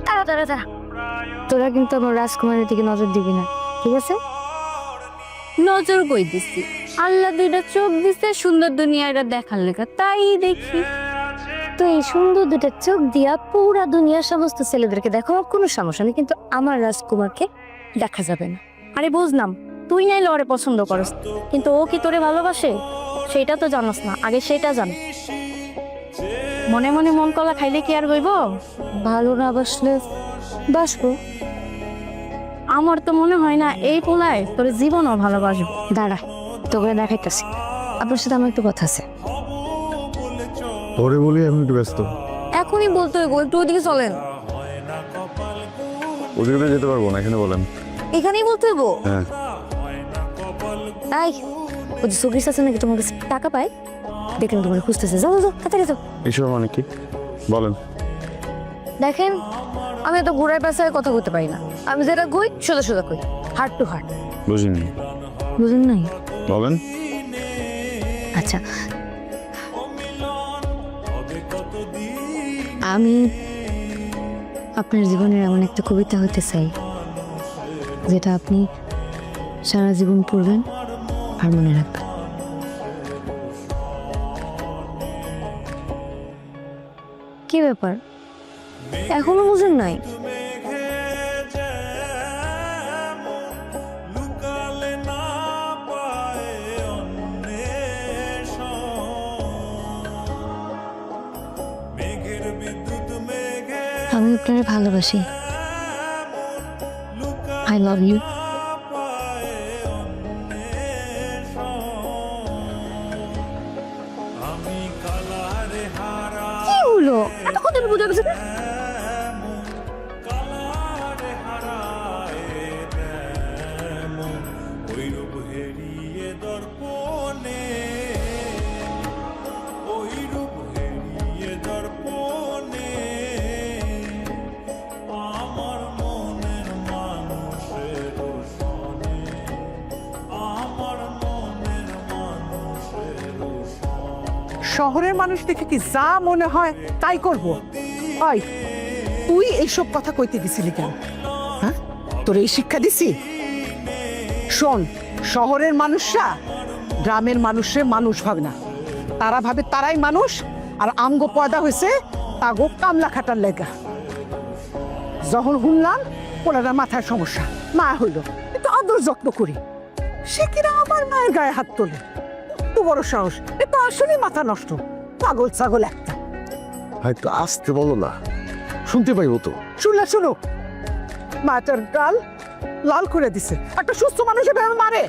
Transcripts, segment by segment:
দাঁড়া দাঁড়া দাঁড়া, তোরা কিন্তু আমার রাজকুমারের দিকে নজর দিবি না, ঠিক আছে? নজর কই দিছি, আল্লাহ দুইটা চোখ দিছে সুন্দর দুনিয়াটা দেখার লেখা, তাই দেখি। তো এই সুন্দর দুটা চোখ দিয়া পুরা দুনিয়ার সমস্ত ছেলেদেরকে দেখো, কোনো সমস্যা নেই, কিন্তু আমার রাজকুমারকে দেখা যাবে না। আরে বুঝলাম তুই নাই লড়ে পছন্দ করস, কিন্তু ও কি তোরে ভালোবাসে সেটা তো জানাস না, আগে সেটা জান। মনে মনে মন কলা খাইলে কি আর হইব? ভালো না বাসলে বাসবো। আমার তো মনে হয় না এই পোলায় তোর জীবনও ভালোবাসবো। দাঁড়া, তোকে দেখাইতেছি, আপনার সাথে আমার একটু কথা আছে। পরে বলি, আমি একটু ব্যস্ত। এখনই বলতে হইব, একটু ওদিকে চলেন। ওদিকে তো যেতে পারবো না, এখানে বলেন। এখানেই বলতে হইব? হ্যাঁ। তাই ওই যে সুগ্রিস আছে নাকি তোমার কাছে টাকা পায়, দেখেন তোমার খুঁজতেছে, যাও যাও তাড়াতাড়ি যাও। এসব মানে কি বলেন? দেখেন আমি এত ঘোড়ায় পেশায় কথা বলতে পারি না, আমি যেটা কই সোজা সোজা কই, হার্ট টু হার্ট। বুঝিনি। বুঝেন নাই? বলেন। আচ্ছা, আমি আপনার জীবনের এমন একটা কবিতা হতে চাই যেটা আপনি সারা জীবন পড়বেন আর মনে রাখবেন। কি ব্যাপার, এখনো বুঝেন নাই? আমি আপনারে ভালোবাসি, আই লাভ ইউ। কি হলো এতক্ষণ ধরে বুঝে গেছে? শহরের মানুষ দেখে কি যা মনে হয় তাই করব? ওই তুই এইসব কথা কইতে গেছিলি কেন? হ্যাঁ, তোর এই শিক্ষা দিছি? শোন, শহরের মানুষরা গ্রামের মানুষে মানুষ ভাবে না, তারা ভাবে তারাই মানুষ, আর আমগো পয়দা হয়েছে তাগো কামলা খাটার লেগা। যখন শুনলাম ওনার মাথায় সমস্যা, মা হইল একটু আদর যত্ন করি, সে কিনা আমার মায়ের গায়ে হাত তোলে। তো বড় সাহস, এ তো আসলে মাথা নষ্ট, পাগল ছাগল একটা। হয়তো আসতে বলো না, শুনতে পাইবো তো। শুনলে শুনো, মাটার গাল লাল করে দিছে। একটা সুস্থ মানুষ এভাবে মারে?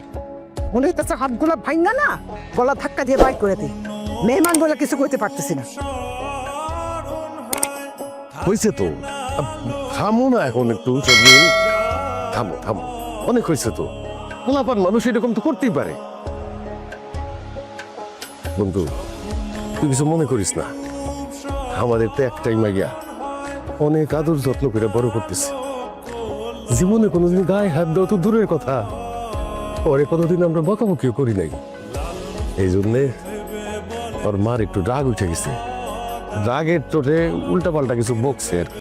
মনে হইতেছে হাতগুলা ভাঙ্গা না গলা ধাক্কা দিয়ে বাইর করে দিই। মেহমান বলে কিছু কইতে পারতেছি না। হয়েছে তো, থামো না এখন একটু। থামো থামো, অনেক হয়েছে তো। পোলাপান মানুষ এরকম তো করতেই পারে। বন্ধু, তুই কিছু মনে করিস না, আমাদের তো একটাই মাইয়া, অনেক আদর যত্ন করে বড় করতেছে। জীবনে কোনোদিন গায়ে হাত দেওয়া তো দূরের কথা, পরে কোনোদিন আমরা বকাবকিও করি নাই। এই জন্যে ওর মার একটু রাগ উঠে গেছে, রাগের চোটে উল্টা পাল্টা কিছু বকছে আর কি।